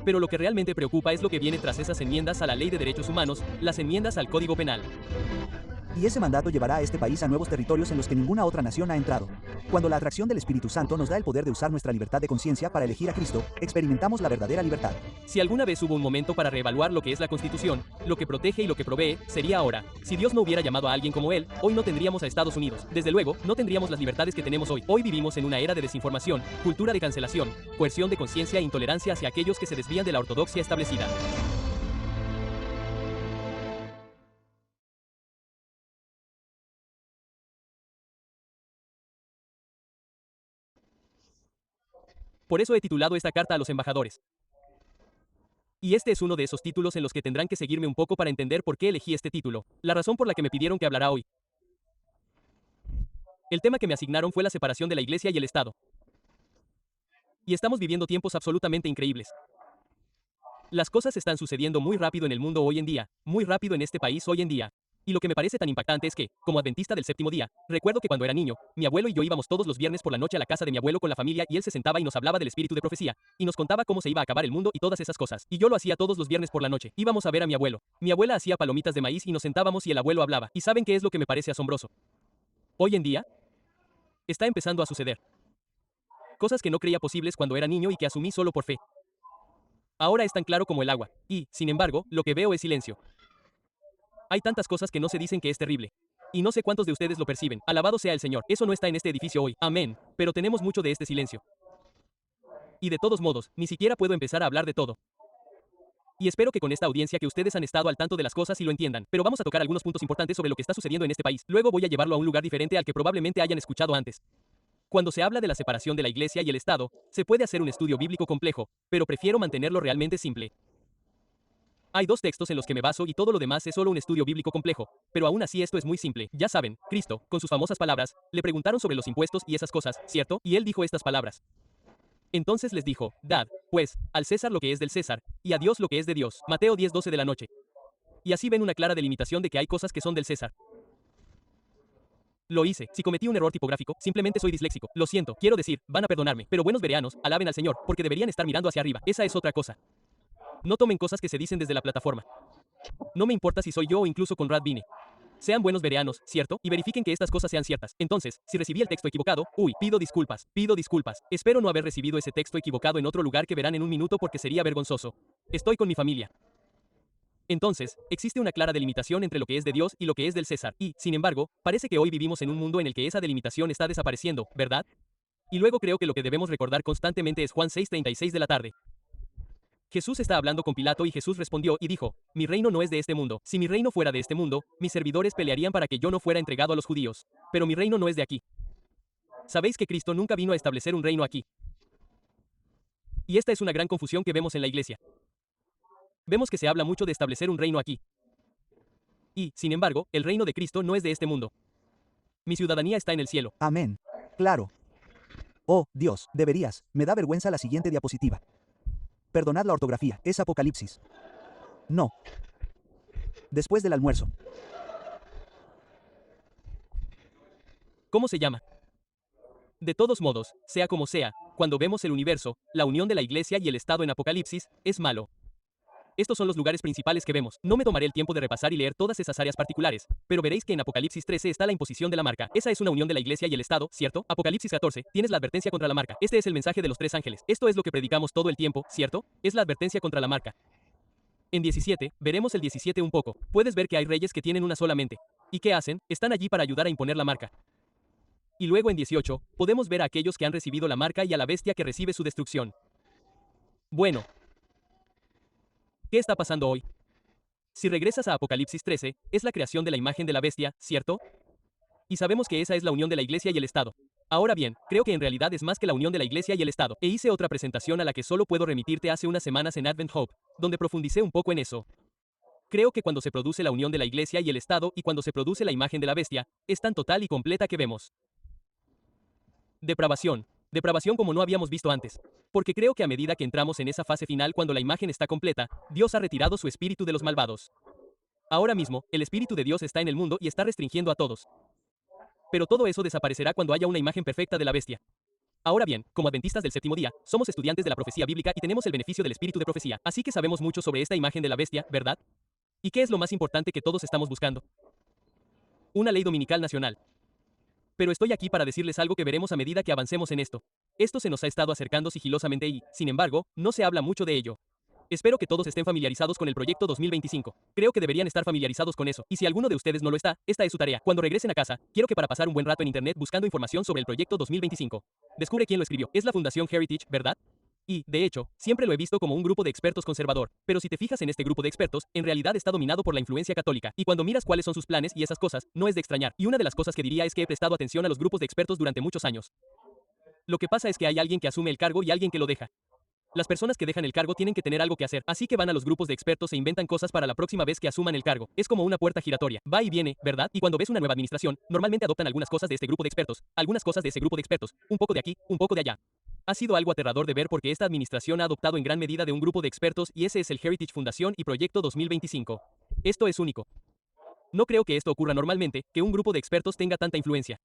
Pero lo que realmente preocupa es lo que viene tras esas enmiendas a la Ley de Derechos Humanos, las enmiendas al Código Penal. Y ese mandato llevará a este país a nuevos territorios en los que ninguna otra nación ha entrado. Cuando la atracción del Espíritu Santo nos da el poder de usar nuestra libertad de conciencia para elegir a Cristo, experimentamos la verdadera libertad. Si alguna vez hubo un momento para reevaluar lo que es la Constitución, lo que protege y lo que provee, sería ahora. Si Dios no hubiera llamado a alguien como él, hoy no tendríamos a Estados Unidos. Desde luego, no tendríamos las libertades que tenemos hoy. Hoy vivimos en una era de desinformación, cultura de cancelación, coerción de conciencia e intolerancia hacia aquellos que se desvían de la ortodoxia establecida. Por eso he titulado esta carta a los embajadores. Y este es uno de esos títulos en los que tendrán que seguirme un poco para entender por qué elegí este título. La razón por la que me pidieron que hablara hoy. El tema que me asignaron fue la separación de la Iglesia y el Estado. Y estamos viviendo tiempos absolutamente increíbles. Las cosas están sucediendo muy rápido en el mundo hoy en día, muy rápido en este país hoy en día. Y lo que me parece tan impactante es que, como adventista del séptimo día, recuerdo que cuando era niño, mi abuelo y yo íbamos todos los viernes por la noche a la casa de mi abuelo con la familia y él se sentaba y nos hablaba del espíritu de profecía, y nos contaba cómo se iba a acabar el mundo y todas esas cosas. Y yo lo hacía todos los viernes por la noche. Íbamos a ver a mi abuelo. Mi abuela hacía palomitas de maíz y nos sentábamos y el abuelo hablaba. ¿Y saben qué es lo que me parece asombroso? Hoy en día, está empezando a suceder. Cosas que no creía posibles cuando era niño y que asumí solo por fe. Ahora es tan claro como el agua. Y, sin embargo, lo que veo es silencio. Hay tantas cosas que no se dicen que es terrible. Y no sé cuántos de ustedes lo perciben. Alabado sea el Señor. Eso no está en este edificio hoy. Amén. Pero tenemos mucho de este silencio. Y de todos modos, ni siquiera puedo empezar a hablar de todo. Y espero que con esta audiencia que ustedes han estado al tanto de las cosas y lo entiendan. Pero vamos a tocar algunos puntos importantes sobre lo que está sucediendo en este país. Luego voy a llevarlo a un lugar diferente al que probablemente hayan escuchado antes. Cuando se habla de la separación de la Iglesia y el Estado, se puede hacer un estudio bíblico complejo, pero prefiero mantenerlo realmente simple. Hay dos textos en los que me baso y todo lo demás es solo un estudio bíblico complejo, pero aún así esto es muy simple. Ya saben, Cristo, con sus famosas palabras, le preguntaron sobre los impuestos y esas cosas, ¿cierto? Y él dijo estas palabras. Entonces les dijo, dad, pues, al César lo que es del César, y a Dios lo que es de Dios. Mateo 10:12 de la noche. Y así ven una clara delimitación de que hay cosas que son del César. Lo hice. Si cometí un error tipográfico, simplemente soy disléxico. Lo siento. Quiero decir, van a perdonarme. Pero buenos bereanos, alaben al Señor, porque deberían estar mirando hacia arriba. Esa es otra cosa. No tomen cosas que se dicen desde la plataforma. No me importa si soy yo o incluso Conrad vine. Sean buenos bereanos, ¿cierto? Y verifiquen que estas cosas sean ciertas. Entonces, si recibí el texto equivocado, pido disculpas, pido disculpas. Espero no haber recibido ese texto equivocado en otro lugar que verán en un minuto porque sería vergonzoso. Estoy con mi familia. Entonces, existe una clara delimitación entre lo que es de Dios y lo que es del César. Y, sin embargo, parece que hoy vivimos en un mundo en el que esa delimitación está desapareciendo, ¿verdad? Y luego creo que lo que debemos recordar constantemente es Juan 6:36 de la tarde. Jesús está hablando con Pilato y Jesús respondió y dijo, mi reino no es de este mundo. Si mi reino fuera de este mundo, mis servidores pelearían para que yo no fuera entregado a los judíos. Pero mi reino no es de aquí. Sabéis que Cristo nunca vino a establecer un reino aquí. Y esta es una gran confusión que vemos en la iglesia. Vemos que se habla mucho de establecer un reino aquí. Y, sin embargo, el reino de Cristo no es de este mundo. Mi ciudadanía está en el cielo. Amén. Claro. Oh, Dios, deberías. Me da vergüenza la siguiente diapositiva. Perdonad la ortografía, es Apocalipsis. No. Después del almuerzo. ¿Cómo se llama? De todos modos, sea como sea, cuando vemos el universo, la unión de la iglesia y el Estado en Apocalipsis, es malo. Estos son los lugares principales que vemos. No me tomaré el tiempo de repasar y leer todas esas áreas particulares, pero veréis que en Apocalipsis 13 está la imposición de la marca. Esa es una unión de la iglesia y el Estado, ¿cierto? Apocalipsis 14, tienes la advertencia contra la marca. Este es el mensaje de los tres ángeles. Esto es lo que predicamos todo el tiempo, ¿cierto? Es la advertencia contra la marca. En 17, veremos el 17 un poco. Puedes ver que hay reyes que tienen una sola mente. ¿Y qué hacen? Están allí para ayudar a imponer la marca. Y luego en 18, podemos ver a aquellos que han recibido la marca y a la bestia que recibe su destrucción. Bueno, ¿qué está pasando hoy? Si regresas a Apocalipsis 13, es la creación de la imagen de la bestia, ¿cierto? Y sabemos que esa es la unión de la iglesia y el Estado. Ahora bien, creo que en realidad es más que la unión de la iglesia y el Estado. E hice otra presentación a la que solo puedo remitirte hace unas semanas en Advent Hope, donde profundicé un poco en eso. Creo que cuando se produce la unión de la iglesia y el Estado y cuando se produce la imagen de la bestia, es tan total y completa que vemos. Depravación. Depravación como no habíamos visto antes. Porque creo que a medida que entramos en esa fase final cuando la imagen está completa, Dios ha retirado su espíritu de los malvados. Ahora mismo, el espíritu de Dios está en el mundo y está restringiendo a todos. Pero todo eso desaparecerá cuando haya una imagen perfecta de la bestia. Ahora bien, como adventistas del séptimo día, somos estudiantes de la profecía bíblica y tenemos el beneficio del espíritu de profecía, así que sabemos mucho sobre esta imagen de la bestia, ¿verdad? ¿Y qué es lo más importante que todos estamos buscando? Una ley dominical nacional. Pero estoy aquí para decirles algo que veremos a medida que avancemos en esto. Esto se nos ha estado acercando sigilosamente y, sin embargo, no se habla mucho de ello. Espero que todos estén familiarizados con el proyecto 2025. Creo que deberían estar familiarizados con eso. Y si alguno de ustedes no lo está, esta es su tarea. Cuando regresen a casa, quiero que para pasar un buen rato en internet buscando información sobre el proyecto 2025. Descubre quién lo escribió. Es la Fundación Heritage, ¿verdad? Y, de hecho, siempre lo he visto como un grupo de expertos conservador, pero si te fijas en este grupo de expertos, en realidad está dominado por la influencia católica, y cuando miras cuáles son sus planes y esas cosas, no es de extrañar. Y una de las cosas que diría es que he prestado atención a los grupos de expertos durante muchos años. Lo que pasa es que hay alguien que asume el cargo y alguien que lo deja. Las personas que dejan el cargo tienen que tener algo que hacer, así que van a los grupos de expertos e inventan cosas para la próxima vez que asuman el cargo. Es como una puerta giratoria, va y viene, ¿verdad? Y cuando ves una nueva administración, normalmente adoptan algunas cosas de este grupo de expertos, algunas cosas de ese grupo de expertos, un poco de aquí, un poco de allá. Ha sido algo aterrador de ver porque esta administración ha adoptado en gran medida de un grupo de expertos y ese es el Heritage Fundación y Proyecto 2025. Esto es único. No creo que esto ocurra normalmente, que un grupo de expertos tenga tanta influencia.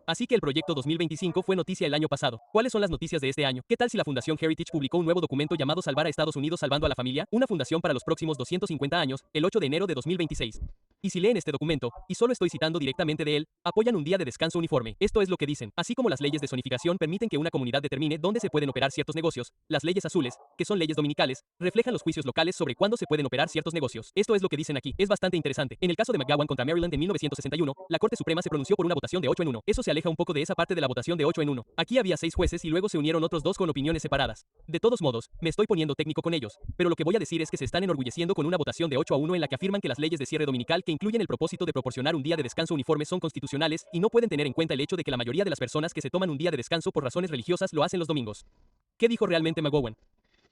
Así que el proyecto 2025 fue noticia el año pasado. ¿Cuáles son las noticias de este año? ¿Qué tal si la Fundación Heritage publicó un nuevo documento llamado Salvar a Estados Unidos salvando a la familia? Una fundación para los próximos 250 años, el 8 de enero de 2026. Y si leen este documento, y solo estoy citando directamente de él, apoyan un día de descanso uniforme. Esto es lo que dicen. Así como las leyes de zonificación permiten que una comunidad determine dónde se pueden operar ciertos negocios, las leyes azules, que son leyes dominicales, reflejan los juicios locales sobre cuándo se pueden operar ciertos negocios. Esto es lo que dicen aquí. Es bastante interesante. En el caso de McGowan contra Maryland en 1961, la Corte Suprema se pronunció por una votación de 8 en 1. Eso se aleja un poco de esa parte de la votación de 8 en 1. Aquí había 6 jueces y luego se unieron otros 2 con opiniones separadas. De todos modos, me estoy poniendo técnico con ellos, pero lo que voy a decir es que se están enorgulleciendo con una votación de 8 a 1 en la que afirman que las leyes de cierre dominical que incluyen el propósito de proporcionar un día de descanso uniforme son constitucionales y no pueden tener en cuenta el hecho de que la mayoría de las personas que se toman un día de descanso por razones religiosas lo hacen los domingos. ¿Qué dijo realmente McGowan?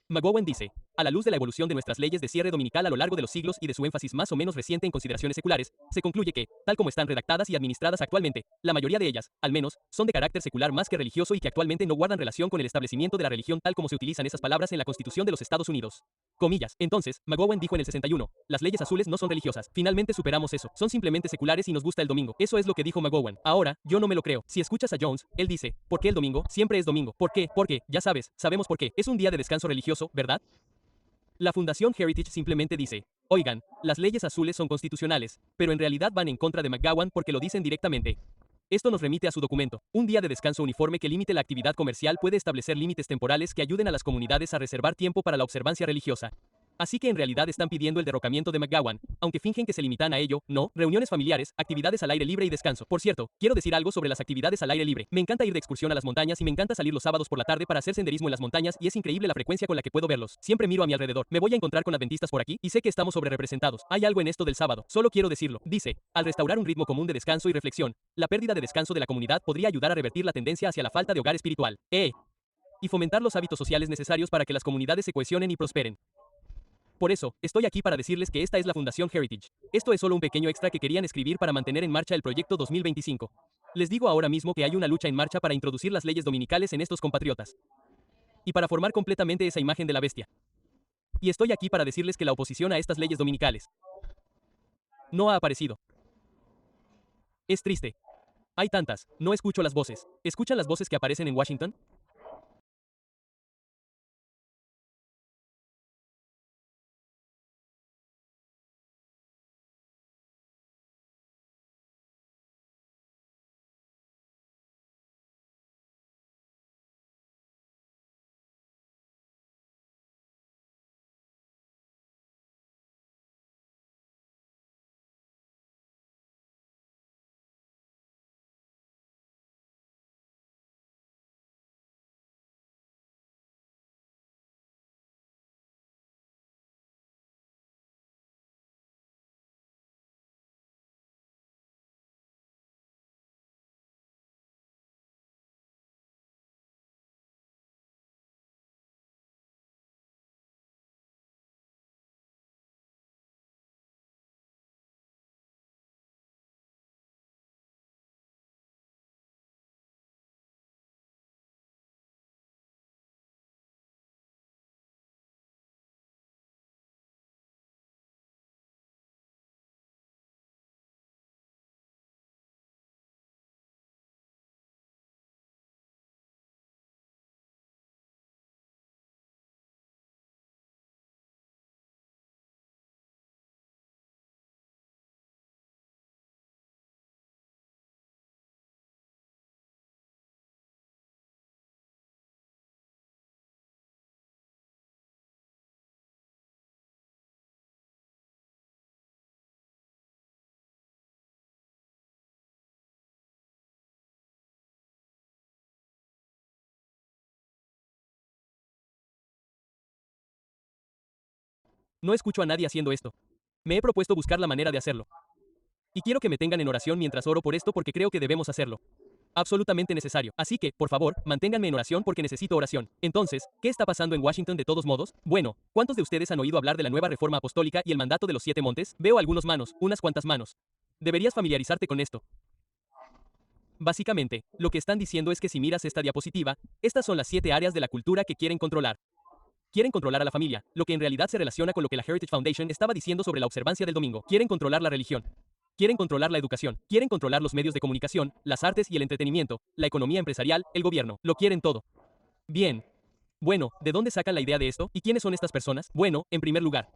McGowan dice, a la luz de la evolución de nuestras leyes de cierre dominical a lo largo de los siglos y de su énfasis más o menos reciente en consideraciones seculares, se concluye que, tal como están redactadas y administradas actualmente, la mayoría de ellas, al menos, son de carácter secular más que religioso y que actualmente no guardan relación con el establecimiento de la religión tal como se utilizan esas palabras en la Constitución de los Estados Unidos. Comillas. Entonces, McGowan dijo en el 61, las leyes azules no son religiosas. Finalmente superamos eso. Son simplemente seculares y nos gusta el domingo. Eso es lo que dijo McGowan. Ahora, yo no me lo creo. Si escuchas a Jones, él dice, ¿por qué el domingo? Siempre es domingo. ¿Por qué? Porque, ya sabes, sabemos por qué. Es un día de descanso religioso, ¿verdad? La Fundación Heritage simplemente dice, oigan, las leyes azules son constitucionales, pero en realidad van en contra de McGowan porque lo dicen directamente. Esto nos remite a su documento. Un día de descanso uniforme que limite la actividad comercial puede establecer límites temporales que ayuden a las comunidades a reservar tiempo para la observancia religiosa. Así que en realidad están pidiendo el derrocamiento de McGowan, aunque fingen que se limitan a ello, no, reuniones familiares, actividades al aire libre y descanso. Por cierto, quiero decir algo sobre las actividades al aire libre. Me encanta ir de excursión a las montañas y me encanta salir los sábados por la tarde para hacer senderismo en las montañas y es increíble la frecuencia con la que puedo verlos. Siempre miro a mi alrededor. Me voy a encontrar con adventistas por aquí y sé que estamos sobrerepresentados. Hay algo en esto del sábado. Solo quiero decirlo. Dice, al restaurar un ritmo común de descanso y reflexión, la pérdida de descanso de la comunidad podría ayudar a revertir la tendencia hacia la falta de hogar espiritual. Y fomentar los hábitos sociales necesarios para que las comunidades se cohesionen y prosperen. Por eso, estoy aquí para decirles que esta es la Fundación Heritage. Esto es solo un pequeño extra que querían escribir para mantener en marcha el proyecto 2025. Les digo ahora mismo que hay una lucha en marcha para introducir las leyes dominicales en estos compatriotas. Y para formar completamente esa imagen de la bestia. Y estoy aquí para decirles que la oposición a estas leyes dominicales no ha aparecido. Es triste. Hay tantas, no escucho las voces. ¿Escuchan las voces que aparecen en Washington? No escucho a nadie haciendo esto. Me he propuesto buscar la manera de hacerlo. Y quiero que me tengan en oración mientras oro por esto porque creo que debemos hacerlo. Absolutamente necesario. Así que, por favor, manténganme en oración porque necesito oración. Entonces, ¿qué está pasando en Washington de todos modos? Bueno, ¿cuántos de ustedes han oído hablar de la nueva reforma apostólica y el mandato de los 7 montes? Veo algunos manos, unas cuantas manos. Deberías familiarizarte con esto. Básicamente, lo que están diciendo es que si miras esta diapositiva, estas son las 7 áreas de la cultura que quieren controlar. Quieren controlar a la familia, lo que en realidad se relaciona con lo que la Heritage Foundation estaba diciendo sobre la observancia del domingo. Quieren controlar la religión. Quieren controlar la educación. Quieren controlar los medios de comunicación, las artes y el entretenimiento, la economía empresarial, el gobierno. Lo quieren todo. Bien. Bueno, ¿de dónde sacan la idea de esto? ¿Y quiénes son estas personas? Bueno, en primer lugar,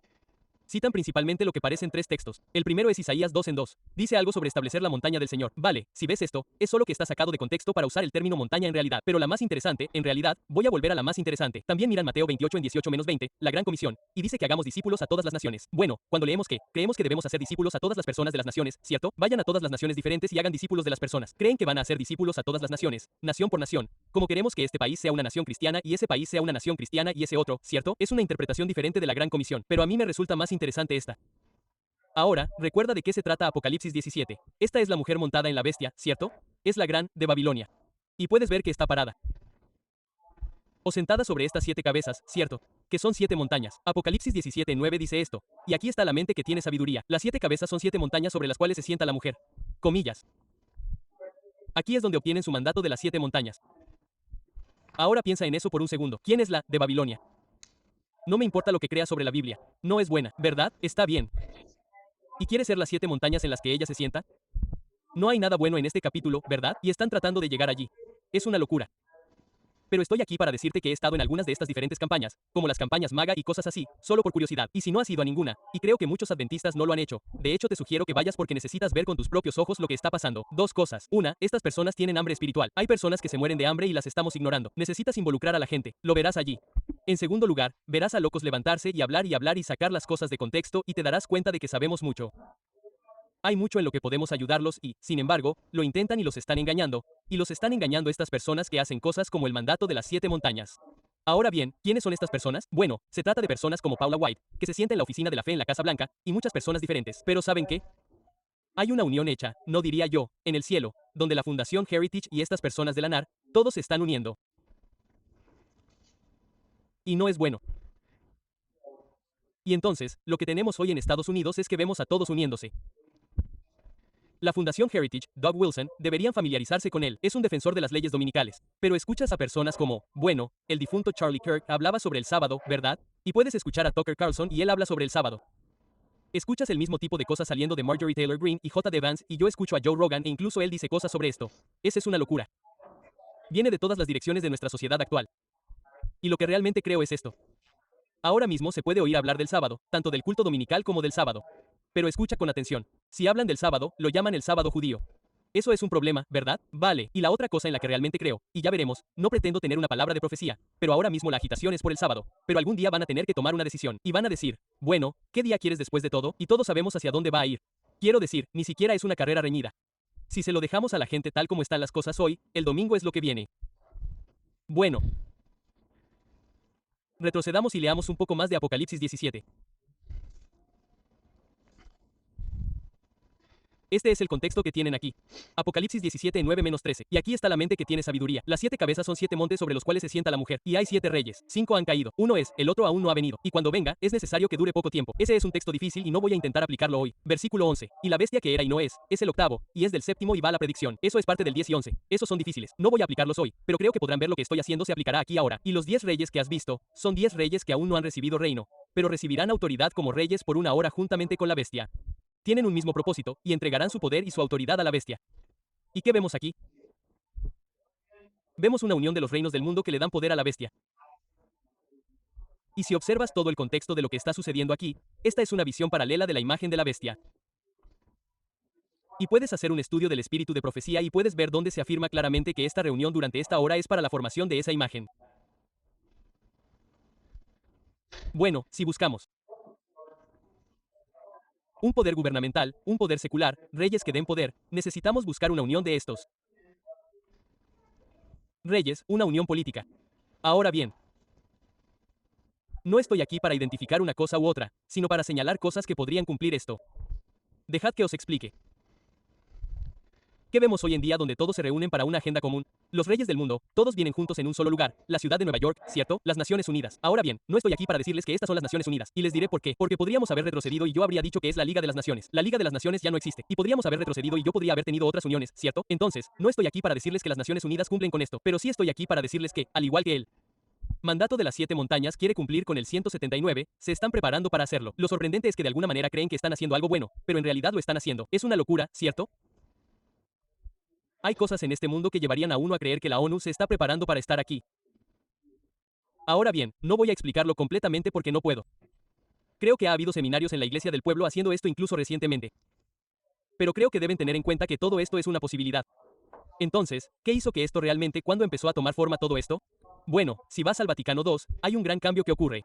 citan principalmente lo que parecen 3 textos. El primero es Isaías 2 en 2. Dice algo sobre establecer la montaña del Señor. Vale, si ves esto, es solo que está sacado de contexto para usar el término montaña en realidad. Pero la más interesante, en realidad, voy a volver a la más interesante. También miran Mateo 28 en 18-20, la gran comisión, y dice que hagamos discípulos a todas las naciones. Bueno, cuando leemos que, creemos que debemos hacer discípulos a todas las personas de las naciones, ¿cierto? Vayan a todas las naciones diferentes y hagan discípulos de las personas. Creen que van a hacer discípulos a todas las naciones, nación por nación. Como queremos que este país sea una nación cristiana y ese país sea una nación cristiana y ese otro, ¿cierto? Es una interpretación diferente de la gran comisión, pero a mí me resulta más interesante esta. Ahora, recuerda de qué se trata Apocalipsis 17. Esta es la mujer montada en la bestia, ¿cierto? Es la gran, de Babilonia. Y puedes ver que está parada. O sentada sobre estas 7 cabezas, ¿cierto? Que son 7 montañas. Apocalipsis 17:9 dice esto. Y aquí está la mente que tiene sabiduría. Las 7 cabezas son 7 montañas sobre las cuales se sienta la mujer. Comillas. Aquí es donde obtienen su mandato de las 7 montañas. Ahora piensa en eso por un segundo. ¿Quién es la, de Babilonia? No me importa lo que creas sobre la Biblia. No es buena, ¿verdad? Está bien. ¿Y quiere ser las 7 montañas en las que ella se sienta? No hay nada bueno en este capítulo, ¿verdad? Y están tratando de llegar allí. Es una locura. Pero estoy aquí para decirte que he estado en algunas de estas diferentes campañas, como las campañas MAGA y cosas así, solo por curiosidad. Y si no has ido a ninguna, y creo que muchos adventistas no lo han hecho, de hecho te sugiero que vayas porque necesitas ver con tus propios ojos lo que está pasando. 2 cosas. Una, estas personas tienen hambre espiritual. Hay personas que se mueren de hambre y las estamos ignorando. Necesitas involucrar a la gente. Lo verás allí. En segundo lugar, verás a locos levantarse y hablar y sacar las cosas de contexto y te darás cuenta de que sabemos mucho. Hay mucho en lo que podemos ayudarlos y, sin embargo, lo intentan y los están engañando. Y los están engañando estas personas que hacen cosas como el mandato de las 7 montañas. Ahora bien, ¿quiénes son estas personas? Bueno, se trata de personas como Paula White, que se sienta en la oficina de la fe en la Casa Blanca, y muchas personas diferentes. Pero ¿saben qué? Hay una unión hecha, no diría yo, en el cielo, donde la Fundación Heritage y estas personas de la NAR, todos se están uniendo. Y no es bueno. Y entonces, lo que tenemos hoy en Estados Unidos es que vemos a todos uniéndose. La Fundación Heritage, Doug Wilson, deberían familiarizarse con él. Es un defensor de las leyes dominicales. Pero escuchas a personas como, bueno, el difunto Charlie Kirk hablaba sobre el sábado, ¿verdad? Y puedes escuchar a Tucker Carlson y él habla sobre el sábado. Escuchas el mismo tipo de cosas saliendo de Marjorie Taylor Greene y J.D. Vance y yo escucho a Joe Rogan e incluso él dice cosas sobre esto. Esa es una locura. Viene de todas las direcciones de nuestra sociedad actual. Y lo que realmente creo es esto. Ahora mismo se puede oír hablar del sábado, tanto del culto dominical como del sábado. Pero escucha con atención. Si hablan del sábado, lo llaman el sábado judío. Eso es un problema, ¿verdad? Vale, y la otra cosa en la que realmente creo, y ya veremos, no pretendo tener una palabra de profecía, pero ahora mismo la agitación es por el sábado, pero algún día van a tener que tomar una decisión, y van a decir, bueno, ¿qué día quieres después de todo? Y todos sabemos hacia dónde va a ir. Quiero decir, ni siquiera es una carrera reñida. Si se lo dejamos a la gente tal como están las cosas hoy, el domingo es lo que viene. Bueno. Retrocedamos y leamos un poco más de Apocalipsis 17. Este es el contexto que tienen aquí. Apocalipsis 17, 9-13. Y aquí está la mente que tiene sabiduría. Las 7 cabezas son 7 montes sobre los cuales se sienta la mujer. Y hay 7 reyes. 5 han caído. Uno es, el otro aún no ha venido. Y cuando venga, es necesario que dure poco tiempo. Ese es un texto difícil y no voy a intentar aplicarlo hoy. Versículo 11. Y la bestia que era y no es el octavo, y es del séptimo y va a la predicción. Eso es parte del 10 y 11. Esos son difíciles. No voy a aplicarlos hoy, pero creo que podrán ver lo que estoy haciendo se aplicará aquí ahora. Y los 10 reyes que has visto, son 10 reyes que aún no han recibido reino, pero recibirán autoridad como reyes por una hora juntamente con la bestia. Tienen un mismo propósito, y entregarán su poder y su autoridad a la bestia. ¿Y qué vemos aquí? Vemos una unión de los reinos del mundo que le dan poder a la bestia. Y si observas todo el contexto de lo que está sucediendo aquí, esta es una visión paralela de la imagen de la bestia. Y puedes hacer un estudio del espíritu de profecía y puedes ver dónde se afirma claramente que esta reunión durante esta hora es para la formación de esa imagen. Bueno, si buscamos un poder gubernamental, un poder secular, reyes que den poder, necesitamos buscar una unión de estos reyes, una unión política. Ahora bien, No estoy aquí para identificar una cosa u otra, sino para señalar cosas que podrían cumplir esto. Dejad que os explique. ¿Qué vemos hoy en día donde todos se reúnen para una agenda común? Los reyes del mundo, todos vienen juntos en un solo lugar, la ciudad de Nueva York, ¿cierto? Las Naciones Unidas. Ahora bien, no estoy aquí para decirles que estas son las Naciones Unidas, y les diré por qué. Porque podríamos haber retrocedido y yo habría dicho que es la Liga de las Naciones. La Liga de las Naciones ya no existe, y podríamos haber retrocedido y yo podría haber tenido otras uniones, ¿cierto? Entonces, no estoy aquí para decirles que las Naciones Unidas cumplen con esto, pero sí estoy aquí para decirles que, al igual que él, Mandato de las 7 montañas quiere cumplir con el 179, se están preparando para hacerlo. Lo sorprendente es que de alguna manera creen que están haciendo algo bueno, pero en realidad lo están haciendo. Es una locura, ¿cierto? Hay cosas en este mundo que llevarían a uno a creer que la ONU se está preparando para estar aquí. Ahora bien, no voy a explicarlo completamente porque no puedo. Creo que ha habido seminarios en la Iglesia del Pueblo haciendo esto incluso recientemente. Pero creo que deben tener en cuenta que todo esto es una posibilidad. Entonces, ¿qué hizo que esto realmente cuando empezó a tomar forma todo esto? Bueno, si vas al Vaticano II, hay un gran cambio que ocurre.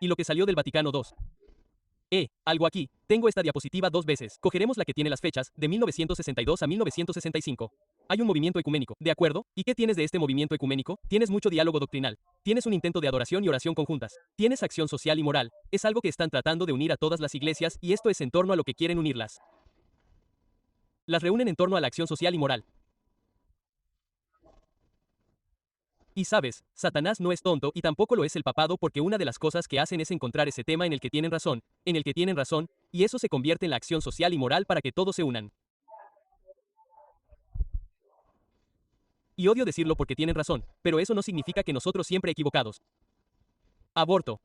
Y lo que salió del Vaticano II. Algo aquí. Tengo esta diapositiva 2 veces. Cogeremos la que tiene las fechas, de 1962 a 1965. Hay un movimiento ecuménico, ¿de acuerdo? ¿Y qué tienes de este movimiento ecuménico? Tienes mucho diálogo doctrinal. Tienes un intento de adoración y oración conjuntas. Tienes acción social y moral. Es algo que están tratando de unir a todas las iglesias y esto es en torno a lo que quieren unirlas. Las reúnen en torno a la acción social y moral. Y sabes, Satanás no es tonto y tampoco lo es el papado porque una de las cosas que hacen es encontrar ese tema en el que tienen razón, y eso se convierte en la acción social y moral para que todos se unan. Y odio decirlo porque tienen razón, pero eso no significa que nosotros siempre equivocados. Aborto.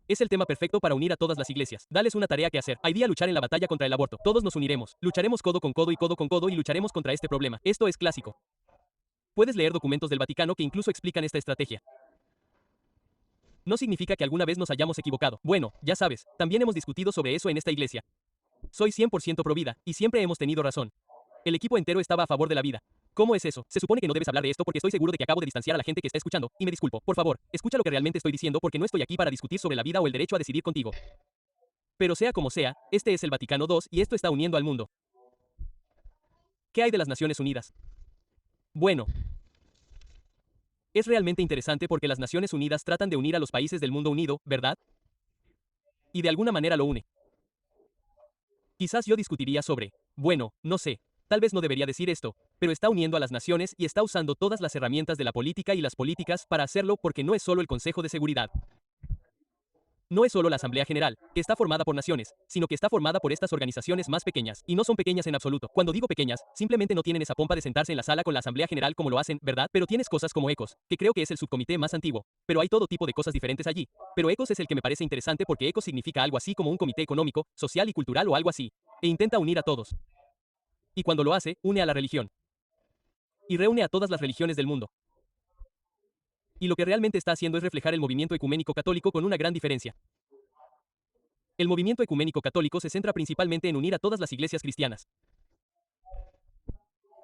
Es el tema perfecto para unir a todas las iglesias. Dales una tarea que hacer. Hay día luchar en la batalla contra el aborto. Todos nos uniremos. Lucharemos codo con codo y lucharemos contra este problema. Esto es clásico. Puedes leer documentos del Vaticano que incluso explican esta estrategia. No significa que alguna vez nos hayamos equivocado. Bueno, ya sabes, también hemos discutido sobre eso en esta iglesia. Soy 100% pro vida, y siempre hemos tenido razón. El equipo entero estaba a favor de la vida. ¿Cómo es eso? Se supone que no debes hablar de esto porque estoy seguro de que acabo de distanciar a la gente que está escuchando, y me disculpo. Por favor, escucha lo que realmente estoy diciendo porque no estoy aquí para discutir sobre la vida o el derecho a decidir contigo. Pero sea como sea, este es el Vaticano II y esto está uniendo al mundo. ¿Qué hay de las Naciones Unidas? Bueno, es realmente interesante porque las Naciones Unidas tratan de unir a los países del mundo unido, ¿verdad? Y de alguna manera lo une. Quizás yo discutiría sobre, bueno, no sé, tal vez no debería decir esto, pero está uniendo a las naciones y está usando todas las herramientas de la política y las políticas para hacerlo porque no es solo el Consejo de Seguridad. No es solo la Asamblea General, que está formada por naciones, sino que está formada por estas organizaciones más pequeñas, y no son pequeñas en absoluto. Cuando digo pequeñas, simplemente no tienen esa pompa de sentarse en la sala con la Asamblea General como lo hacen, ¿verdad? Pero tienes cosas como ECOS, que creo que es el subcomité más antiguo. Pero hay todo tipo de cosas diferentes allí. Pero ECOS es el que me parece interesante porque ECOS significa algo así como un comité económico, social y cultural o algo así. E intenta unir a todos. Y cuando lo hace, une a la religión. Y reúne a todas las religiones del mundo. Y lo que realmente está haciendo es reflejar el movimiento ecuménico católico con una gran diferencia. El movimiento ecuménico católico se centra principalmente en unir a todas las iglesias cristianas.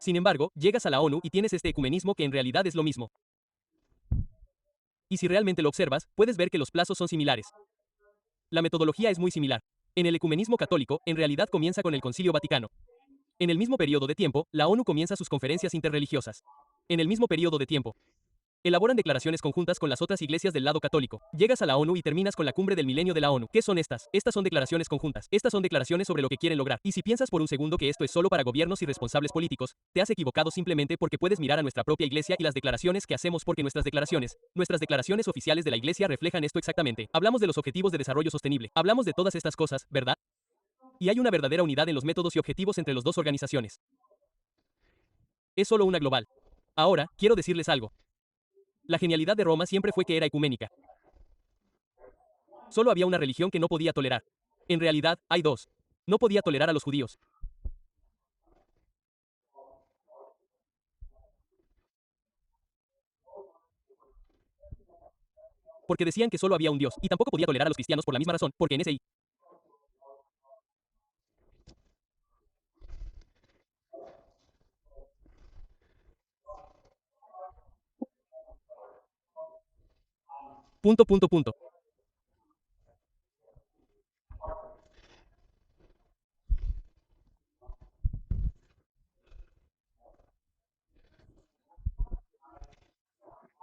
Sin embargo, llegas a la ONU y tienes este ecumenismo que en realidad es lo mismo. Y si realmente lo observas, puedes ver que los plazos son similares. La metodología es muy similar. En el ecumenismo católico, en realidad comienza con el Concilio Vaticano. En el mismo periodo de tiempo, la ONU comienza sus conferencias interreligiosas. En el mismo periodo de tiempo, elaboran declaraciones conjuntas con las otras iglesias del lado católico. Llegas a la ONU y terminas con la cumbre del milenio de la ONU. ¿Qué son estas? Estas son declaraciones conjuntas. Estas son declaraciones sobre lo que quieren lograr. Y si piensas por un segundo que esto es solo para gobiernos y responsables políticos, te has equivocado simplemente porque puedes mirar a nuestra propia iglesia y las declaraciones que hacemos porque nuestras declaraciones oficiales de la iglesia reflejan esto exactamente. Hablamos de los objetivos de desarrollo sostenible. Hablamos de todas estas cosas, ¿verdad? Y hay una verdadera unidad en los métodos y objetivos entre las dos organizaciones. Es solo una global. Ahora, quiero decirles algo. La genialidad de Roma siempre fue que era ecuménica. Solo había una religión que no podía tolerar. En realidad, hay dos. No podía tolerar a los judíos. Porque decían que solo había un Dios, y tampoco podía tolerar a los cristianos por la misma razón, porque NSI. Punto, punto, punto.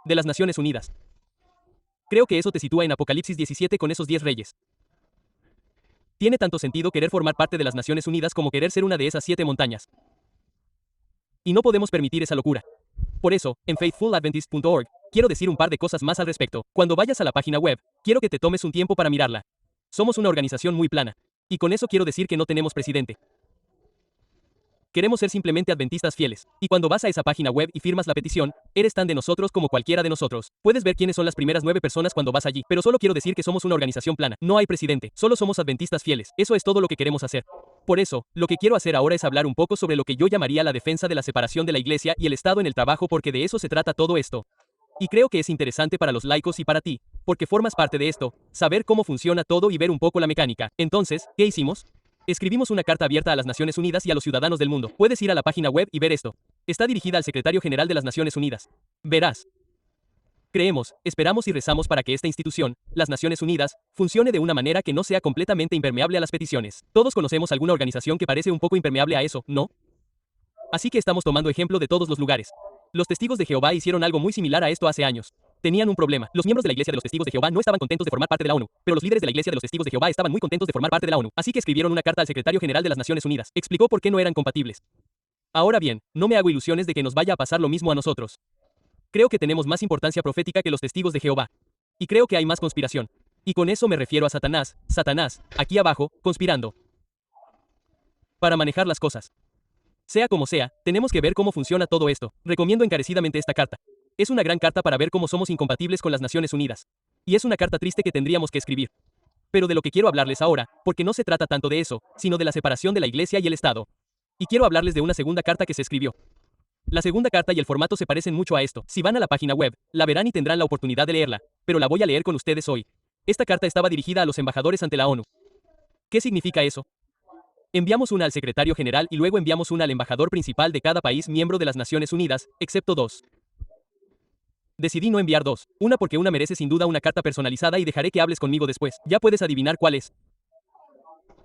De las Naciones Unidas. Creo que eso te sitúa en Apocalipsis 17 con esos 10 reyes. Tiene tanto sentido querer formar parte de las Naciones Unidas como querer ser una de esas 7 montañas. Y no podemos permitir esa locura. Por eso, en faithfuladventist.org, quiero decir un par de cosas más al respecto. Cuando vayas a la página web, quiero que te tomes un tiempo para mirarla. Somos una organización muy plana. Y con eso quiero decir que no tenemos presidente. Queremos ser simplemente adventistas fieles. Y cuando vas a esa página web y firmas la petición, eres tan de nosotros como cualquiera de nosotros. Puedes ver quiénes son las primeras 9 personas cuando vas allí, pero solo quiero decir que somos una organización plana. No hay presidente, solo somos adventistas fieles. Eso es todo lo que queremos hacer. Por eso, lo que quiero hacer ahora es hablar un poco sobre lo que yo llamaría la defensa de la separación de la iglesia y el Estado en el trabajo, porque de eso se trata todo esto. Y creo que es interesante para los laicos y para ti, porque formas parte de esto, saber cómo funciona todo y ver un poco la mecánica. Entonces, ¿qué hicimos? Escribimos una carta abierta a las Naciones Unidas y a los ciudadanos del mundo. Puedes ir a la página web y ver esto. Está dirigida al secretario general de las Naciones Unidas. Verás. Creemos, esperamos y rezamos para que esta institución, las Naciones Unidas, funcione de una manera que no sea completamente impermeable a las peticiones. Todos conocemos alguna organización que parece un poco impermeable a eso, ¿no? Así que estamos tomando ejemplo de todos los lugares. Los testigos de Jehová hicieron algo muy similar a esto hace años. Tenían un problema. Los miembros de la Iglesia de los Testigos de Jehová no estaban contentos de formar parte de la ONU, pero los líderes de la Iglesia de los Testigos de Jehová estaban muy contentos de formar parte de la ONU. Así que escribieron una carta al secretario general de las Naciones Unidas. Explicó por qué no eran compatibles. Ahora bien, no me hago ilusiones de que nos vaya a pasar lo mismo a nosotros. Creo que tenemos más importancia profética que los testigos de Jehová. Y creo que hay más conspiración. Y con eso me refiero a Satanás, aquí abajo, conspirando para manejar las cosas. Sea como sea, tenemos que ver cómo funciona todo esto. Recomiendo encarecidamente esta carta. Es una gran carta para ver cómo somos incompatibles con las Naciones Unidas. Y es una carta triste que tendríamos que escribir. Pero de lo que quiero hablarles ahora, porque no se trata tanto de eso, sino de la separación de la Iglesia y el Estado. Y quiero hablarles de una segunda carta que se escribió. La segunda carta y el formato se parecen mucho a esto. Si van a la página web, la verán y tendrán la oportunidad de leerla, pero la voy a leer con ustedes hoy. Esta carta estaba dirigida a los embajadores ante la ONU. ¿Qué significa eso? Enviamos una al secretario general y luego enviamos una al embajador principal de cada país miembro de las Naciones Unidas, excepto 2. Decidí no enviar 2. Una porque una merece sin duda una carta personalizada y dejaré que hables conmigo después. Ya puedes adivinar cuál es.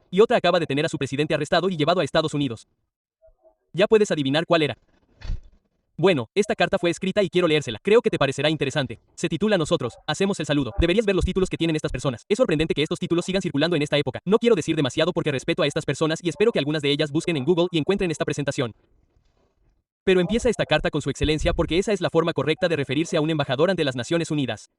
Y otra acaba de tener a su presidente arrestado y llevado a Estados Unidos. Ya puedes adivinar cuál era. Bueno, esta carta fue escrita y quiero leérsela. Creo que te parecerá interesante. Se titula Nosotros, hacemos el saludo. Deberías ver los títulos que tienen estas personas. Es sorprendente que estos títulos sigan circulando en esta época. No quiero decir demasiado porque respeto a estas personas y espero que algunas de ellas busquen en Google y encuentren esta presentación. Pero empieza esta carta con su excelencia porque esa es la forma correcta de referirse a un embajador ante las Naciones Unidas.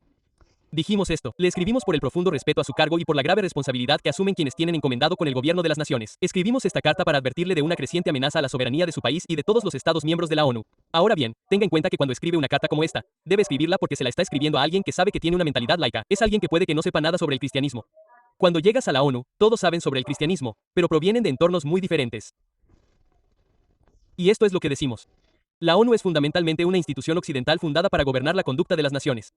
Dijimos esto, le escribimos por el profundo respeto a su cargo y por la grave responsabilidad que asumen quienes tienen encomendado con el gobierno de las naciones. Escribimos esta carta para advertirle de una creciente amenaza a la soberanía de su país y de todos los estados miembros de la ONU. Ahora bien, tenga en cuenta que cuando escribe una carta como esta, debe escribirla porque se la está escribiendo a alguien que sabe que tiene una mentalidad laica. Es alguien que puede que no sepa nada sobre el cristianismo. Cuando llegas a la ONU, todos saben sobre el cristianismo, pero provienen de entornos muy diferentes. Y esto es lo que decimos. La ONU es fundamentalmente una institución occidental fundada para gobernar la conducta de las naciones.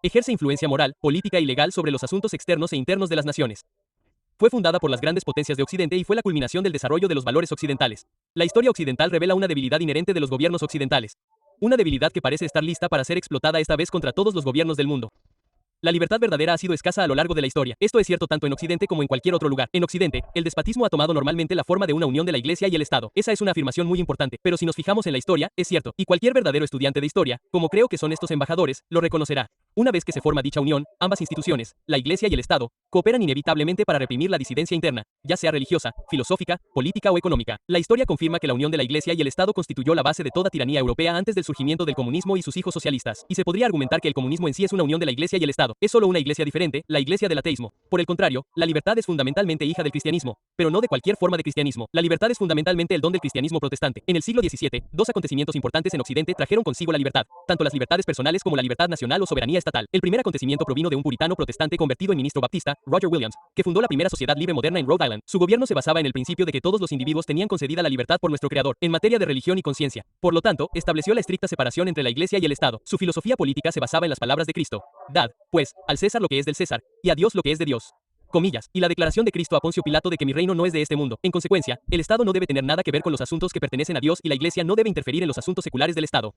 Ejerce influencia moral, política y legal sobre los asuntos externos e internos de las naciones. Fue fundada por las grandes potencias de Occidente y fue la culminación del desarrollo de los valores occidentales. La historia occidental revela una debilidad inherente de los gobiernos occidentales. Una debilidad que parece estar lista para ser explotada esta vez contra todos los gobiernos del mundo. La libertad verdadera ha sido escasa a lo largo de la historia. Esto es cierto tanto en Occidente como en cualquier otro lugar. En Occidente, el despotismo ha tomado normalmente la forma de una unión de la Iglesia y el Estado. Esa es una afirmación muy importante, pero si nos fijamos en la historia, es cierto, y cualquier verdadero estudiante de historia, como creo que son estos embajadores, lo reconocerá. Una vez que se forma dicha unión, ambas instituciones, la Iglesia y el Estado, cooperan inevitablemente para reprimir la disidencia interna, ya sea religiosa, filosófica, política o económica. La historia confirma que la unión de la Iglesia y el Estado constituyó la base de toda tiranía europea antes del surgimiento del comunismo y sus hijos socialistas. Y se podría argumentar que el comunismo en sí es una unión de la Iglesia y el Estado. Es solo una iglesia diferente, la Iglesia del ateísmo. Por el contrario, la libertad es fundamentalmente hija del cristianismo, pero no de cualquier forma de cristianismo. La libertad es fundamentalmente el don del cristianismo protestante. En el siglo XVII, dos acontecimientos importantes en Occidente trajeron consigo la libertad, tanto las libertades personales como la libertad nacional o soberanía estatal. El primer acontecimiento provino de un puritano protestante convertido en ministro baptista, Roger Williams, que fundó la primera sociedad libre moderna en Rhode Island. Su gobierno se basaba en el principio de que todos los individuos tenían concedida la libertad por nuestro Creador, en materia de religión y conciencia. Por lo tanto, estableció la estricta separación entre la Iglesia y el Estado. Su filosofía política se basaba en las palabras de Cristo: dad, pues, al César lo que es del César, y a Dios lo que es de Dios. Comillas, y la declaración de Cristo a Poncio Pilato de que mi reino no es de este mundo. En consecuencia, el Estado no debe tener nada que ver con los asuntos que pertenecen a Dios y la Iglesia no debe interferir en los asuntos seculares del Estado.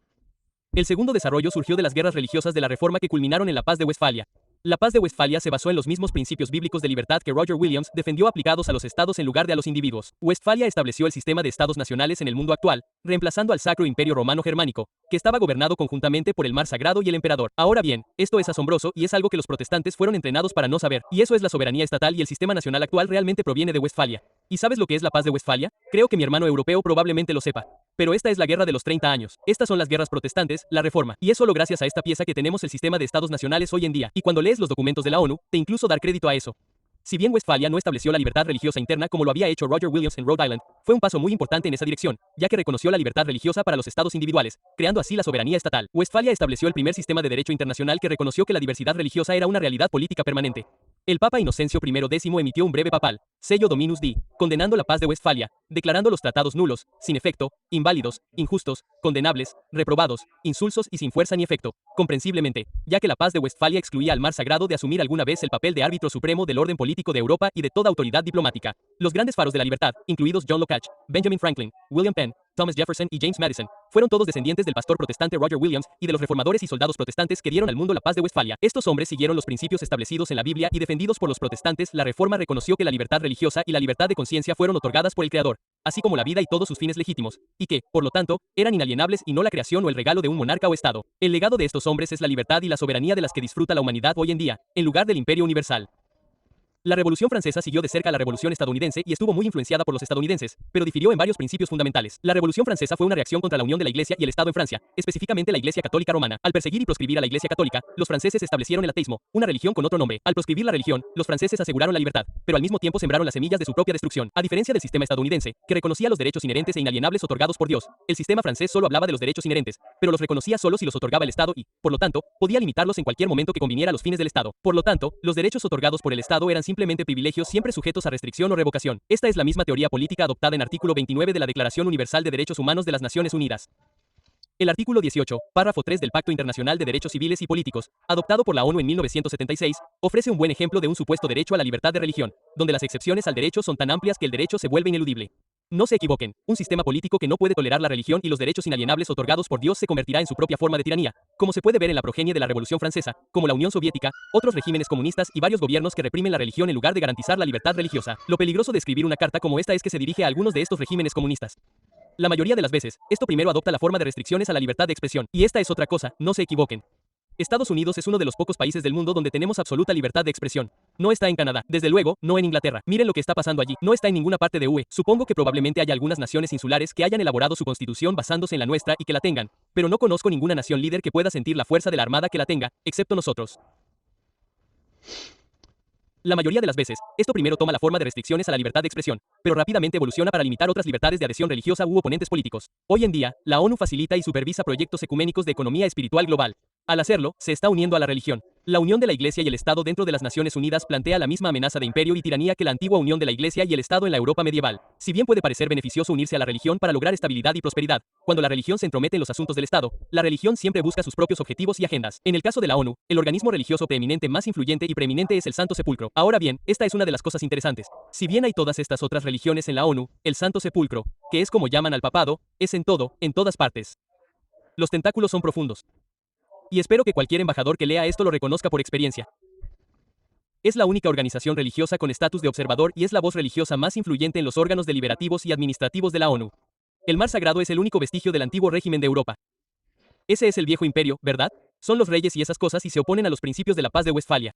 El segundo desarrollo surgió de las guerras religiosas de la Reforma que culminaron en la Paz de Westfalia. La paz de Westfalia se basó en los mismos principios bíblicos de libertad que Roger Williams defendió aplicados a los estados en lugar de a los individuos. Westfalia estableció el sistema de estados nacionales en el mundo actual, reemplazando al Sacro Imperio Romano Germánico, que estaba gobernado conjuntamente por el Mar Sagrado y el emperador. Ahora bien, esto es asombroso y es algo que los protestantes fueron entrenados para no saber, y eso es la soberanía estatal y el sistema nacional actual realmente proviene de Westfalia. ¿Y sabes lo que es la paz de Westfalia? Creo que mi hermano europeo probablemente lo sepa. Pero esta es la guerra de los 30 años. Estas son las guerras protestantes, la reforma. Y es solo gracias a esta pieza que tenemos el sistema de estados nacionales hoy en día. Y cuando lees los documentos de la ONU, te incluso dar crédito a eso. Si bien Westfalia no estableció la libertad religiosa interna como lo había hecho Roger Williams en Rhode Island, fue un paso muy importante en esa dirección, ya que reconoció la libertad religiosa para los estados individuales, creando así la soberanía estatal. Westfalia estableció el primer sistema de derecho internacional que reconoció que la diversidad religiosa era una realidad política permanente. El Papa Inocencio I emitió un breve papal, sello Dominus Dei, condenando la paz de Westfalia, declarando los tratados nulos, sin efecto, inválidos, injustos, condenables, reprobados, insulsos y sin fuerza ni efecto, comprensiblemente, ya que la paz de Westfalia excluía al Mar Sagrado de asumir alguna vez el papel de árbitro supremo del orden político de Europa y de toda autoridad diplomática. Los grandes faros de la libertad, incluidos John Locke, Benjamin Franklin, William Penn, Thomas Jefferson y James Madison, fueron todos descendientes del pastor protestante Roger Williams y de los reformadores y soldados protestantes que dieron al mundo la paz de Westfalia. Estos hombres siguieron los principios establecidos en la Biblia y defendidos por los protestantes. La reforma reconoció que la libertad religiosa y la libertad de conciencia fueron otorgadas por el Creador, así como la vida y todos sus fines legítimos, y que, por lo tanto, eran inalienables y no la creación o el regalo de un monarca o Estado. El legado de estos hombres es la libertad y la soberanía de las que disfruta la humanidad hoy en día, en lugar del imperio universal. La Revolución Francesa siguió de cerca a la Revolución estadounidense y estuvo muy influenciada por los estadounidenses, pero difirió en varios principios fundamentales. La Revolución Francesa fue una reacción contra la unión de la Iglesia y el Estado en Francia, específicamente la Iglesia Católica Romana. Al perseguir y proscribir a la Iglesia Católica, los franceses establecieron el ateísmo, una religión con otro nombre. Al proscribir la religión, los franceses aseguraron la libertad, pero al mismo tiempo sembraron las semillas de su propia destrucción. A diferencia del sistema estadounidense, que reconocía los derechos inherentes e inalienables otorgados por Dios, el sistema francés solo hablaba de los derechos inherentes, pero los reconocía solo si los otorgaba el Estado y, por lo tanto, podía limitarlos en cualquier momento que conviniera a los fines del Estado. Por lo tanto, los derechos otorgados por el Estado eran simplemente privilegios siempre sujetos a restricción o revocación. Esta es la misma teoría política adoptada en artículo 29 de la Declaración Universal de Derechos Humanos de las Naciones Unidas. El artículo 18, párrafo 3 del Pacto Internacional de Derechos Civiles y Políticos, adoptado por la ONU en 1976, ofrece un buen ejemplo de un supuesto derecho a la libertad de religión, donde las excepciones al derecho son tan amplias que el derecho se vuelve ineludible. No se equivoquen, un sistema político que no puede tolerar la religión y los derechos inalienables otorgados por Dios se convertirá en su propia forma de tiranía, como se puede ver en la progenie de la Revolución Francesa, como la Unión Soviética, otros regímenes comunistas y varios gobiernos que reprimen la religión en lugar de garantizar la libertad religiosa. Lo peligroso de escribir una carta como esta es que se dirige a algunos de estos regímenes comunistas. La mayoría de las veces, esto primero adopta la forma de restricciones a la libertad de expresión, y esta es otra cosa, no se equivoquen. Estados Unidos es uno de los pocos países del mundo donde tenemos absoluta libertad de expresión. No está en Canadá, desde luego, no en Inglaterra. Miren lo que está pasando allí. No está en ninguna parte de UE. Supongo que probablemente haya algunas naciones insulares que hayan elaborado su constitución basándose en la nuestra y que la tengan, pero no conozco ninguna nación líder que pueda sentir la fuerza de la armada que la tenga, excepto nosotros. La mayoría de las veces, esto primero toma la forma de restricciones a la libertad de expresión, pero rápidamente evoluciona para limitar otras libertades de adhesión religiosa u oponentes políticos. Hoy en día, la ONU facilita y supervisa proyectos ecuménicos de economía espiritual global. Al hacerlo, se está uniendo a la religión. La unión de la Iglesia y el Estado dentro de las Naciones Unidas plantea la misma amenaza de imperio y tiranía que la antigua unión de la Iglesia y el Estado en la Europa medieval. Si bien puede parecer beneficioso unirse a la religión para lograr estabilidad y prosperidad, cuando la religión se entromete en los asuntos del Estado, la religión siempre busca sus propios objetivos y agendas. En el caso de la ONU, el organismo religioso preeminente más influyente y preeminente es el Santo Sepulcro. Ahora bien, esta es una de las cosas interesantes. Si bien hay todas estas otras religiones en la ONU, el Santo Sepulcro, que es como llaman al papado, es en todo, en todas partes. Los tentáculos son profundos. Y espero que cualquier embajador que lea esto lo reconozca por experiencia. Es la única organización religiosa con estatus de observador y es la voz religiosa más influyente en los órganos deliberativos y administrativos de la ONU. El Mar Sagrado es el único vestigio del antiguo régimen de Europa. Ese es el viejo imperio, ¿verdad? Son los reyes y esas cosas y se oponen a los principios de la paz de Westfalia.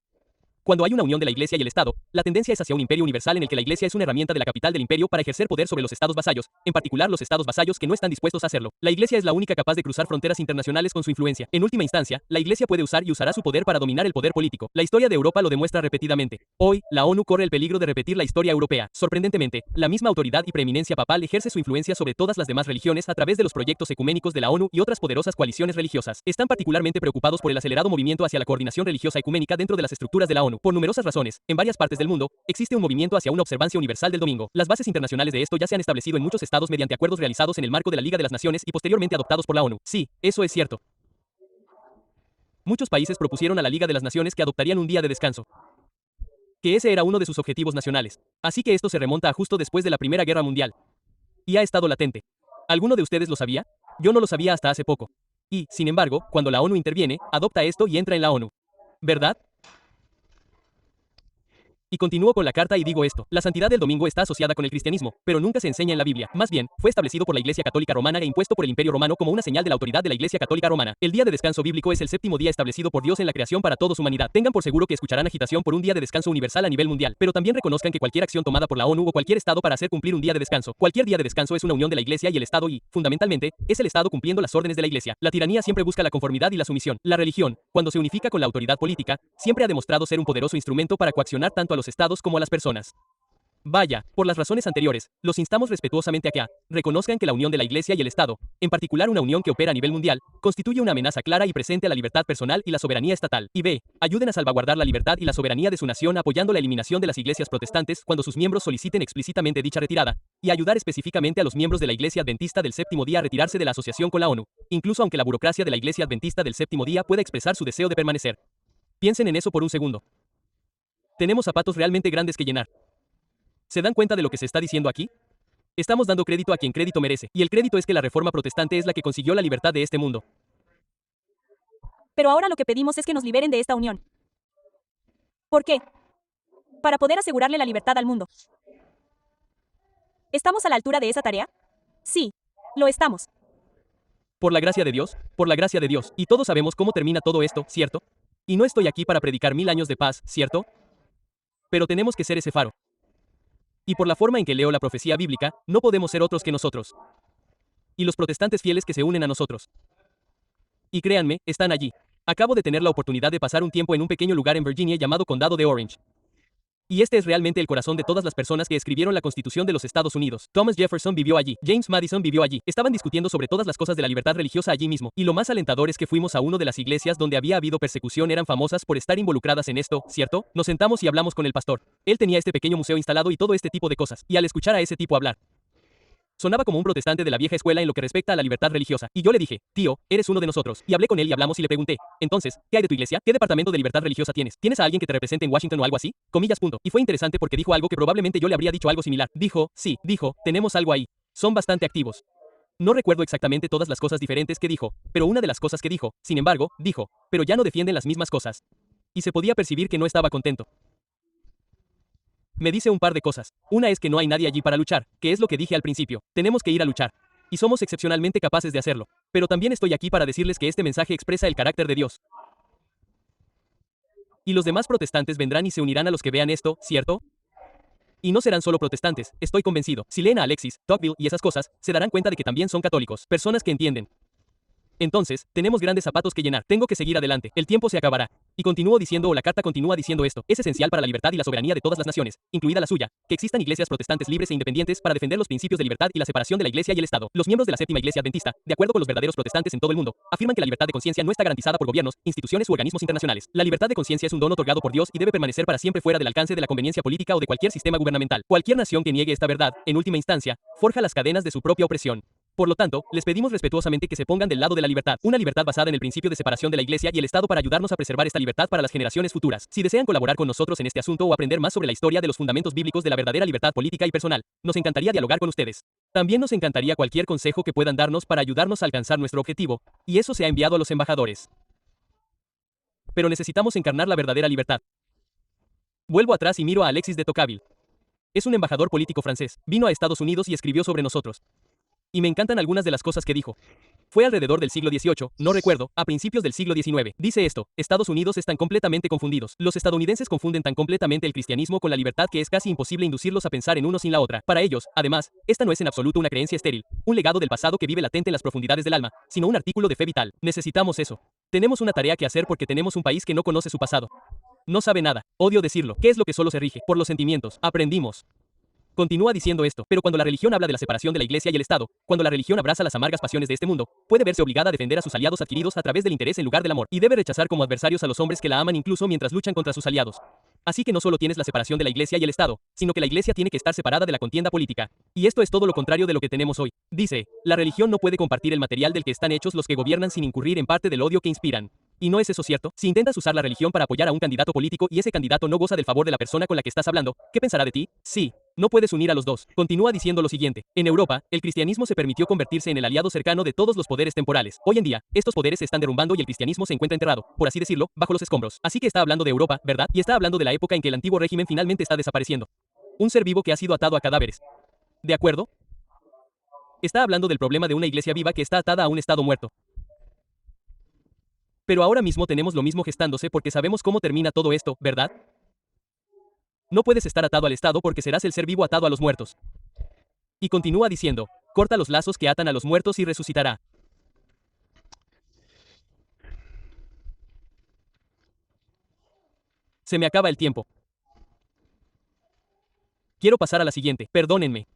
Cuando hay una unión de la Iglesia y el Estado, la tendencia es hacia un imperio universal en el que la Iglesia es una herramienta de la capital del imperio para ejercer poder sobre los estados vasallos, en particular los estados vasallos que no están dispuestos a hacerlo. La Iglesia es la única capaz de cruzar fronteras internacionales con su influencia. En última instancia, la Iglesia puede usar y usará su poder para dominar el poder político. La historia de Europa lo demuestra repetidamente. Hoy, la ONU corre el peligro de repetir la historia europea. Sorprendentemente, la misma autoridad y preeminencia papal ejerce su influencia sobre todas las demás religiones a través de los proyectos ecuménicos de la ONU y otras poderosas coaliciones religiosas. Están particularmente preocupados por el acelerado movimiento hacia la coordinación religiosa ecuménica dentro de las estructuras de la ONU, por numerosas razones. En varias partes del mundo, existe un movimiento hacia una observancia universal del domingo. Las bases internacionales de esto ya se han establecido en muchos estados mediante acuerdos realizados en el marco de la Liga de las Naciones y posteriormente adoptados por la ONU. Sí, eso es cierto. Muchos países propusieron a la Liga de las Naciones que adoptarían un día de descanso. Que ese era uno de sus objetivos nacionales. Así que esto se remonta a justo después de la Primera Guerra Mundial. Y ha estado latente. ¿Alguno de ustedes lo sabía? Yo no lo sabía hasta hace poco. Y, sin embargo, cuando la ONU interviene, adopta esto y entra en la ONU. ¿Verdad? Y continúo con la carta y digo esto: la santidad del domingo está asociada con el cristianismo, pero nunca se enseña en la Biblia. Más bien, fue establecido por la Iglesia Católica Romana e impuesto por el Imperio Romano como una señal de la autoridad de la Iglesia Católica Romana. El día de descanso bíblico es el séptimo día establecido por Dios en la creación para toda su humanidad. Tengan por seguro que escucharán agitación por un día de descanso universal a nivel mundial, pero también reconozcan que cualquier acción tomada por la ONU o cualquier estado para hacer cumplir un día de descanso, cualquier día de descanso es una unión de la Iglesia y el Estado y, fundamentalmente, es el Estado cumpliendo las órdenes de la Iglesia. La tiranía siempre busca la conformidad y la sumisión. La religión, cuando se unifica con la autoridad política, siempre ha demostrado ser un poderoso instrumento para coaccionar tanto a los estados como a las personas. Vaya, por las razones anteriores, los instamos respetuosamente a que reconozcan que la unión de la Iglesia y el Estado, en particular una unión que opera a nivel mundial, constituye una amenaza clara y presente a la libertad personal y la soberanía estatal. Y b. Ayuden a salvaguardar la libertad y la soberanía de su nación apoyando la eliminación de las iglesias protestantes cuando sus miembros soliciten explícitamente dicha retirada, y ayudar específicamente a los miembros de la Iglesia Adventista del Séptimo Día a retirarse de la asociación con la ONU, incluso aunque la burocracia de la Iglesia Adventista del Séptimo Día pueda expresar su deseo de permanecer. Piensen en eso por un segundo. Tenemos zapatos realmente grandes que llenar. ¿Se dan cuenta de lo que se está diciendo aquí? Estamos dando crédito a quien crédito merece, y el crédito es que la reforma protestante es la que consiguió la libertad de este mundo. Pero ahora lo que pedimos es que nos liberen de esta unión. ¿Por qué? Para poder asegurarle la libertad al mundo. ¿Estamos a la altura de esa tarea? Sí, lo estamos. Por la gracia de Dios, por la gracia de Dios, y todos sabemos cómo termina todo esto, ¿cierto? Y no estoy aquí para predicar 1000 años de paz, ¿cierto? Pero tenemos que ser ese faro. Y por la forma en que leo la profecía bíblica, no podemos ser otros que nosotros. Y los protestantes fieles que se unen a nosotros. Y créanme, están allí. Acabo de tener la oportunidad de pasar un tiempo en un pequeño lugar en Virginia llamado Condado de Orange. Y este es realmente el corazón de todas las personas que escribieron la Constitución de los Estados Unidos. Thomas Jefferson vivió allí, James Madison vivió allí. Estaban discutiendo sobre todas las cosas de la libertad religiosa allí mismo. Y lo más alentador es que fuimos a una de las iglesias donde había habido persecución, eran famosas por estar involucradas en esto, ¿cierto? Nos sentamos y hablamos con el pastor. Él tenía este pequeño museo instalado y todo este tipo de cosas. Y al escuchar a ese tipo hablar, sonaba como un protestante de la vieja escuela en lo que respecta a la libertad religiosa. Y yo le dije: tío, eres uno de nosotros. Y hablé con él y hablamos y le pregunté: entonces, ¿qué hay de tu iglesia? ¿Qué departamento de libertad religiosa tienes? ¿Tienes a alguien que te represente en Washington o algo así? Comillas, punto. Y fue interesante porque dijo algo que probablemente yo le habría dicho algo similar. Dijo: sí, dijo, tenemos algo ahí. Son bastante activos. No recuerdo exactamente todas las cosas diferentes que dijo, pero una de las cosas que dijo, sin embargo, dijo: pero ya no defienden las mismas cosas. Y se podía percibir que no estaba contento. Me dice un par de cosas. Una es que no hay nadie allí para luchar, que es lo que dije al principio. Tenemos que ir a luchar. Y somos excepcionalmente capaces de hacerlo. Pero también estoy aquí para decirles que este mensaje expresa el carácter de Dios. Y los demás protestantes vendrán y se unirán a los que vean esto, ¿cierto? Y no serán solo protestantes, estoy convencido. Si leen a Alexis, Tocqueville y esas cosas, se darán cuenta de que también son católicos, personas que entienden. Entonces, tenemos grandes zapatos que llenar. Tengo que seguir adelante. El tiempo se acabará. Y continúo diciendo, o la carta continúa diciendo esto: es esencial para la libertad y la soberanía de todas las naciones, incluida la suya, que existan iglesias protestantes libres e independientes para defender los principios de libertad y la separación de la iglesia y el Estado. Los miembros de la séptima iglesia adventista, de acuerdo con los verdaderos protestantes en todo el mundo, afirman que la libertad de conciencia no está garantizada por gobiernos, instituciones u organismos internacionales. La libertad de conciencia es un don otorgado por Dios y debe permanecer para siempre fuera del alcance de la conveniencia política o de cualquier sistema gubernamental. Cualquier nación que niegue esta verdad, en última instancia, forja las cadenas de su propia opresión. Por lo tanto, les pedimos respetuosamente que se pongan del lado de la libertad, una libertad basada en el principio de separación de la Iglesia y el Estado para ayudarnos a preservar esta libertad para las generaciones futuras. Si desean colaborar con nosotros en este asunto o aprender más sobre la historia de los fundamentos bíblicos de la verdadera libertad política y personal, nos encantaría dialogar con ustedes. También nos encantaría cualquier consejo que puedan darnos para ayudarnos a alcanzar nuestro objetivo, y eso se ha enviado a los embajadores. Pero necesitamos encarnar la verdadera libertad. Vuelvo atrás y miro a Alexis de Tocqueville. Es un embajador político francés, vino a Estados Unidos y escribió sobre nosotros. Y me encantan algunas de las cosas que dijo. Fue alrededor del siglo XVIII, no recuerdo, a principios del siglo XIX. Dice esto: Estados Unidos están completamente confundidos. Los estadounidenses confunden tan completamente el cristianismo con la libertad que es casi imposible inducirlos a pensar en uno sin la otra. Para ellos, además, esta no es en absoluto una creencia estéril, un legado del pasado que vive latente en las profundidades del alma, sino un artículo de fe vital. Necesitamos eso. Tenemos una tarea que hacer porque tenemos un país que no conoce su pasado. No sabe nada. Odio decirlo. ¿Qué es lo que solo se rige? Por los sentimientos. Aprendimos. Continúa diciendo esto: pero cuando la religión habla de la separación de la iglesia y el Estado, cuando la religión abraza las amargas pasiones de este mundo, puede verse obligada a defender a sus aliados adquiridos a través del interés en lugar del amor, y debe rechazar como adversarios a los hombres que la aman incluso mientras luchan contra sus aliados. Así que no solo tienes la separación de la iglesia y el Estado, sino que la iglesia tiene que estar separada de la contienda política. Y esto es todo lo contrario de lo que tenemos hoy. Dice: la religión no puede compartir el material del que están hechos los que gobiernan sin incurrir en parte del odio que inspiran. ¿Y no es eso cierto? Si intentas usar la religión para apoyar a un candidato político y ese candidato no goza del favor de la persona con la que estás hablando, ¿qué pensará de ti? Sí. No puedes unir a los dos. Continúa diciendo lo siguiente. En Europa, el cristianismo se permitió convertirse en el aliado cercano de todos los poderes temporales. Hoy en día, estos poderes se están derrumbando y el cristianismo se encuentra enterrado, por así decirlo, bajo los escombros. Así que está hablando de Europa, ¿verdad? Y está hablando de la época en que el antiguo régimen finalmente está desapareciendo. Un ser vivo que ha sido atado a cadáveres. ¿De acuerdo? Está hablando del problema de una iglesia viva que está atada a un estado muerto. Pero ahora mismo tenemos lo mismo gestándose porque sabemos cómo termina todo esto, ¿verdad? No puedes estar atado al estado porque serás el ser vivo atado a los muertos. Y continúa diciendo, corta los lazos que atan a los muertos y resucitará. Se me acaba el tiempo. Quiero pasar a la siguiente, perdónenme.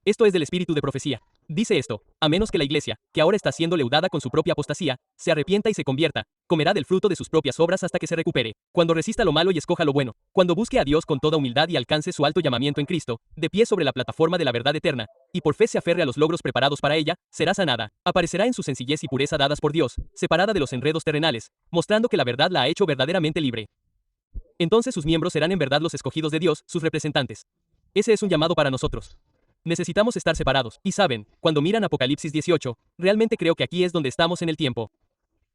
Esto es del espíritu de profecía. Dice esto, a menos que la iglesia, que ahora está siendo leudada con su propia apostasía, se arrepienta y se convierta, comerá del fruto de sus propias obras hasta que se recupere. Cuando resista lo malo y escoja lo bueno, cuando busque a Dios con toda humildad y alcance su alto llamamiento en Cristo, de pie sobre la plataforma de la verdad eterna, y por fe se aferre a los logros preparados para ella, será sanada. Aparecerá en su sencillez y pureza dadas por Dios, separada de los enredos terrenales, mostrando que la verdad la ha hecho verdaderamente libre. Entonces sus miembros serán en verdad los escogidos de Dios, sus representantes. Ese es un llamado para nosotros. Necesitamos estar separados. Y saben, cuando miran Apocalipsis 18, realmente creo que aquí es donde estamos en el tiempo.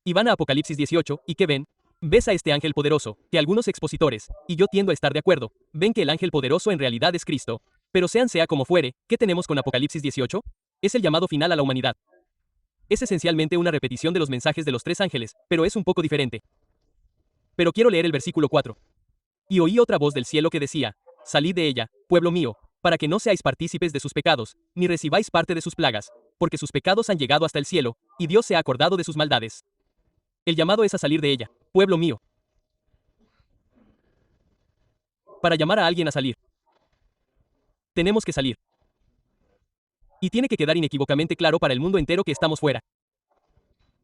Y van a Apocalipsis 18, ¿y qué ven? Ves a este ángel poderoso, que algunos expositores, y yo tiendo a estar de acuerdo, ven que el ángel poderoso en realidad es Cristo. Pero sea como fuere, ¿qué tenemos con Apocalipsis 18? Es el llamado final a la humanidad. Es esencialmente una repetición de los mensajes de los tres ángeles, pero es un poco diferente. Pero quiero leer el versículo 4. Y oí otra voz del cielo que decía, salid de ella, pueblo mío, para que no seáis partícipes de sus pecados, ni recibáis parte de sus plagas, porque sus pecados han llegado hasta el cielo, y Dios se ha acordado de sus maldades. El llamado es a salir de ella, pueblo mío. Para llamar a alguien a salir, tenemos que salir. Y tiene que quedar inequívocamente claro para el mundo entero que estamos fuera.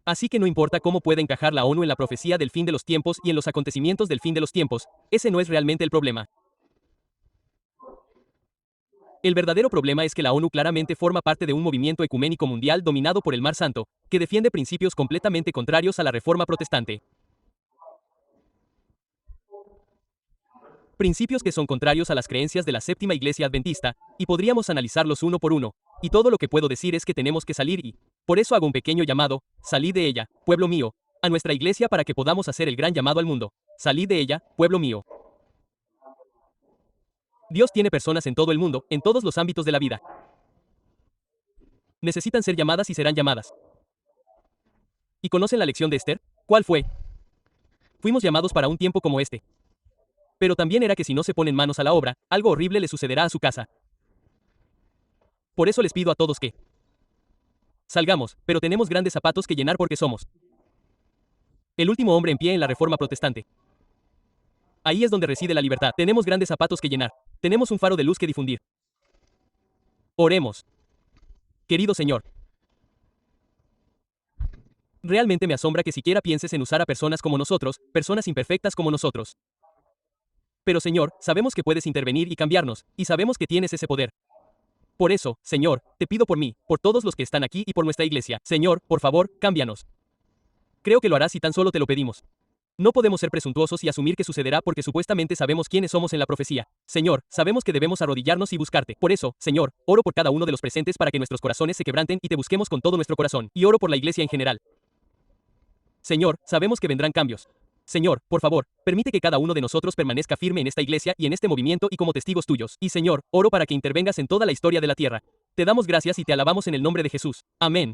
Así que no importa cómo pueda encajar la ONU en la profecía del fin de los tiempos y en los acontecimientos del fin de los tiempos, ese no es realmente el problema. El verdadero problema es que la ONU claramente forma parte de un movimiento ecuménico mundial dominado por el Mar Santo, que defiende principios completamente contrarios a la Reforma Protestante. Principios que son contrarios a las creencias de la Séptima Iglesia Adventista, y podríamos analizarlos uno por uno, y todo lo que puedo decir es que tenemos que salir y, por eso hago un pequeño llamado, salid de ella, pueblo mío, a nuestra iglesia para que podamos hacer el gran llamado al mundo. Salid de ella, pueblo mío. Dios tiene personas en todo el mundo, en todos los ámbitos de la vida. Necesitan ser llamadas y serán llamadas. ¿Y conocen la lección de Esther? ¿Cuál fue? Fuimos llamados para un tiempo como este. Pero también era que si no se ponen manos a la obra, algo horrible le sucederá a su casa. Por eso les pido a todos que salgamos, pero tenemos grandes zapatos que llenar porque somos el último hombre en pie en la Reforma Protestante. Ahí es donde reside la libertad. Tenemos grandes zapatos que llenar. Tenemos un faro de luz que difundir. Oremos. Querido Señor. Realmente me asombra que siquiera pienses en usar a personas como nosotros, personas imperfectas como nosotros. Pero Señor, sabemos que puedes intervenir y cambiarnos, y sabemos que tienes ese poder. Por eso, Señor, te pido por mí, por todos los que están aquí y por nuestra iglesia. Señor, por favor, cámbianos. Creo que lo harás si tan solo te lo pedimos. No podemos ser presuntuosos y asumir que sucederá porque supuestamente sabemos quiénes somos en la profecía. Señor, sabemos que debemos arrodillarnos y buscarte. Por eso, Señor, oro por cada uno de los presentes para que nuestros corazones se quebranten y te busquemos con todo nuestro corazón. Y oro por la iglesia en general. Señor, sabemos que vendrán cambios. Señor, por favor, permite que cada uno de nosotros permanezca firme en esta iglesia y en este movimiento y como testigos tuyos. Y Señor, oro para que intervengas en toda la historia de la tierra. Te damos gracias y te alabamos en el nombre de Jesús. Amén.